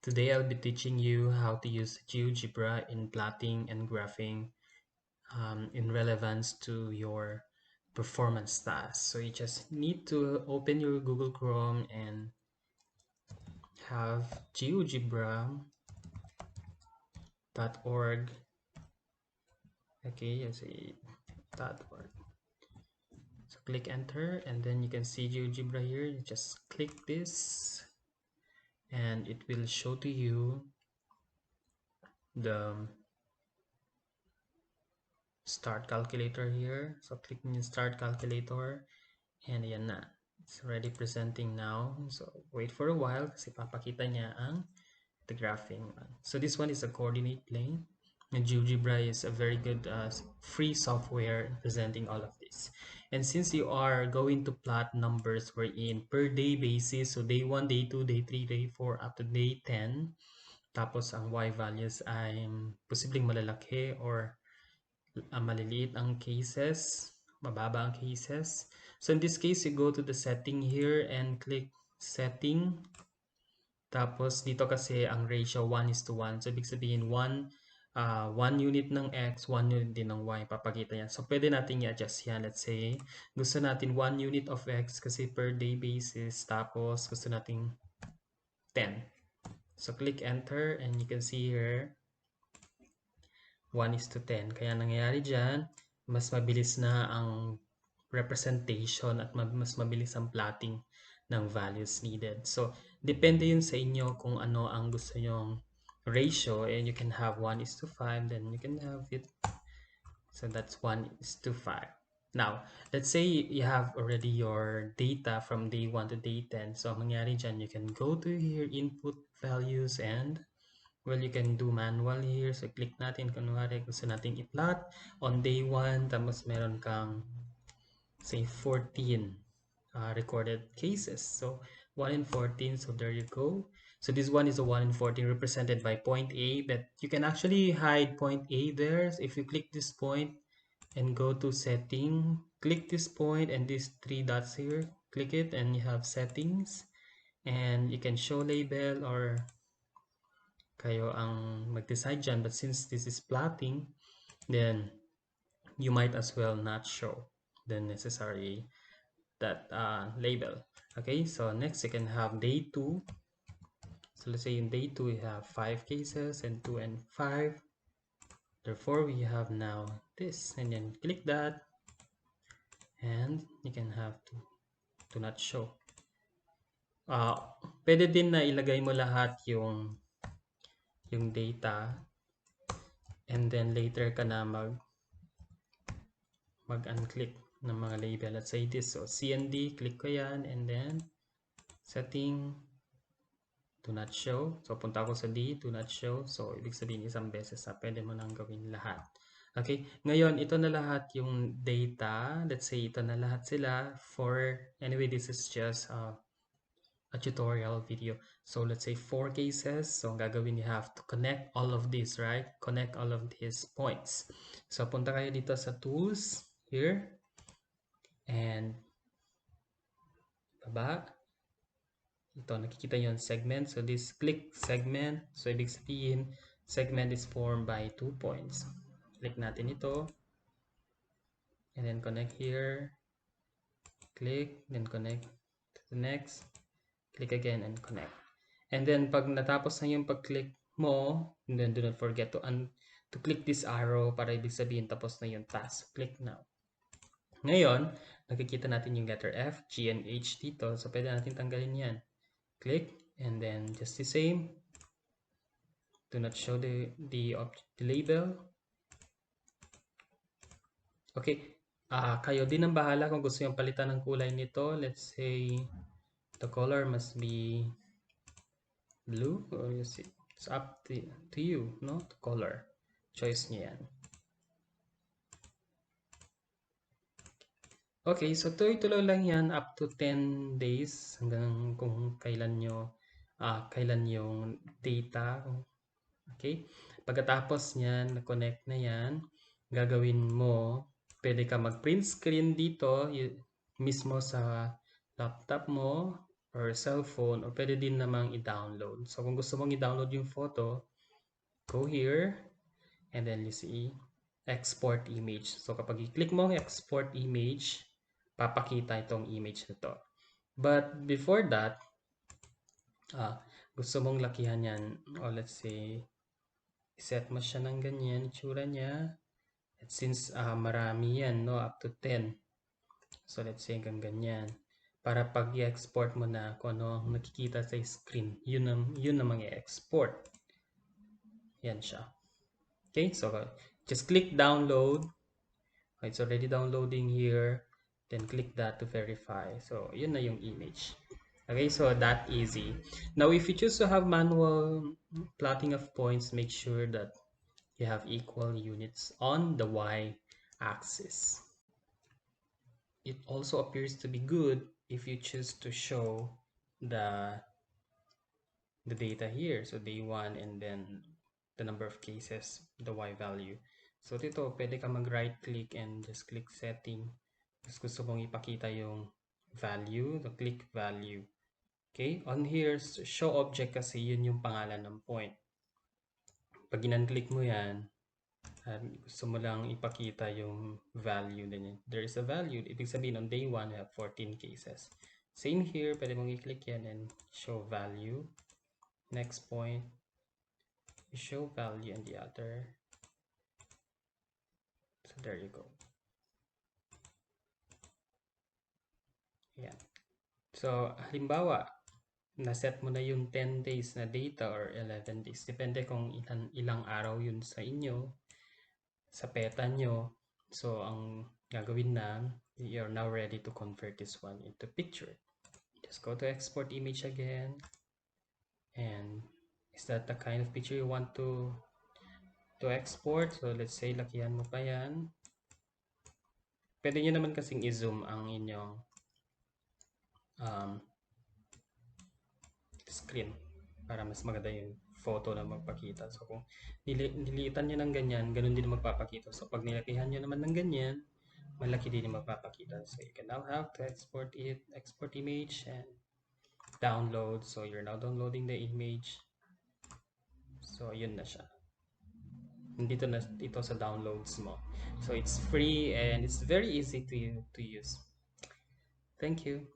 Today I'll be teaching you how to use GeoGebra in plotting and graphing in relevance to your performance tasks. So you just need to open your Google Chrome and have geogebra.org. Okay, you see .org. So click enter and then you can see GeoGebra here. You just click this and it will show to you the start calculator here. So click on start calculator and ayan na. It's already presenting now. So wait for a while kasi papakita niya ang the graphing. So this one is a coordinate plane. And GeoGebra is a very good free software presenting all of this. And since you are going to plot numbers wherein per day basis, so day 1, day 2, day 3, day 4, up to day 10, tapos ang Y values ay posibleng malalaki or maliliit ang cases, mababa ang cases. So in this case, you go to the setting here and click setting. Tapos dito kasi ang ratio 1:1. So ibig sabihin 1 unit ng X, 1 unit din ng Y. Papakita yan. So pwede natin i-adjust yan. Let's say gusto natin 1 unit of X kasi per day basis. Tapos gusto natin 10. So click enter and you can see here 1:10. Kaya nangyayari dyan, mas mabilis na ang representation at mas mabilis ang plotting ng values needed. So, depende yun sa inyo kung ano ang gusto nyong ratio, and you can have 1:5, then you can have it. So, that's 1:5. Now, let's say you have already your data from day 1 to day 10. So, ang mangyari dyan, you can go to here, input values, and well, you can do manual here. So, click natin. Kunwari, gusto natin i-plot on day 1. Tapos, meron kang, say, 14 recorded cases. So, 1 in 14. So, there you go. So, this one is a 1 in 14 represented by point A. But you can actually hide point A there. So if you click this point and go to setting, click this point and these 3 dots here. Click it and you have settings. And you can show label or kayo ang mag-decide dyan. But since this is plotting, then you might as well not show the necessary that label. Okay, so next you can have day 2. So let's say in day 2 we have 5 cases and 2 and 5. Therefore we have now this, and then click that and you can have to not show. Pwede din na ilagay mo lahat yung data and then later ka na mag-unclick ng mga label. Let's say this, so CND, click ko yan and then setting, do not show. So punta ako sa D, do not show. So ibig sabihin isang beses na pwede mo nang gawin lahat. Okay, ngayon ito na lahat yung data. Let's say ito na lahat sila for, anyway this is just a tutorial video. So let's say 4 cases. So ang gagawin, you have to connect all of these, right? Connect all of these points. So punta kayo dito sa tools here and baba. Ito nakikita yon segment. So this click segment. So ibig sabihin segment is formed by 2 points. Click natin ito and then connect here. Click, then connect to the next. Click again and connect. And then pag natapos na yung pag-click mo, and then do not forget to click this arrow para ibig sabihin tapos na yung task. Click now. Ngayon, nakikita natin yung letter F, G, and H dito. So pwede natin tanggalin yan. Click and then just the same. Do not show the label. Okay. Kayo din ang bahala kung gusto yung palitan ng kulay nito. Let's say the color must be blue, or you see, it's up to you, no? The color choice niya yan. Okay, so tuloy-tuloy lang yan up to 10 days hanggang kung kailan yung data. Okay, pagkatapos niyan na-connect na yan, gagawin mo, pwede ka mag-print screen dito mismo sa laptop mo, or cellphone, or pwede din namang i-download. So kung gusto mong i-download yung photo, go here, and then you see export image. So kapag i-click mo export image, papakita itong image na to. But before that, gusto mong lakihan yan, or let's say, set mo siya ng ganyan, itsura niya. At since marami yan, no, up to 10. So let's say hanggang ganyan. Para pag i-export mo na kung ano ang nakikita sa screen, yun namang i-export. Yan siya. Okay, so just click download. It's already downloading here. Then click that to verify. So yun na yung image. Okay, so that easy. Now, if you choose to have manual plotting of points, make sure that you have equal units on the y-axis. It also appears to be good if you choose to show the data here. So day 1 and then the number of cases, the y value. So dito, pwede ka mag-right click and just click setting. Tapos gusto mong ipakita yung value, so click value. Okay, on here, show object kasi yun yung pangalan ng point. Pag in-click mo yan, gusto mo lang ipakita yung value din. There is a value. Ibig sabihin, on day 1, we have 14 cases. Same here, pwede mong i-click yan and show value. Next point, you show value on the other. So there you go. Yan. So, halimbawa, na-set mo na yung 10 days na data or 11 days. Depende kung ilang araw yun sa inyo, sa peta nyo. So, ang gagawin na, you're now ready to convert this one into picture. Just go to export image again. And is that the kind of picture you want to export? So, let's say, lakihan mo pa yan. Pwede nyo naman kasing i-zoom ang inyong screen para mas maganda yung photo na magpakita. So kung nilitan nyo ng ganyan, ganun din magpapakita. So pag nilakihan nyo naman ng ganyan, malaki din yung magpapakita. So you can now have to export it, export image and download. So you're now downloading the image. So yun na siya. Nandito na ito sa downloads mo. So it's free and it's very easy to use. Thank you.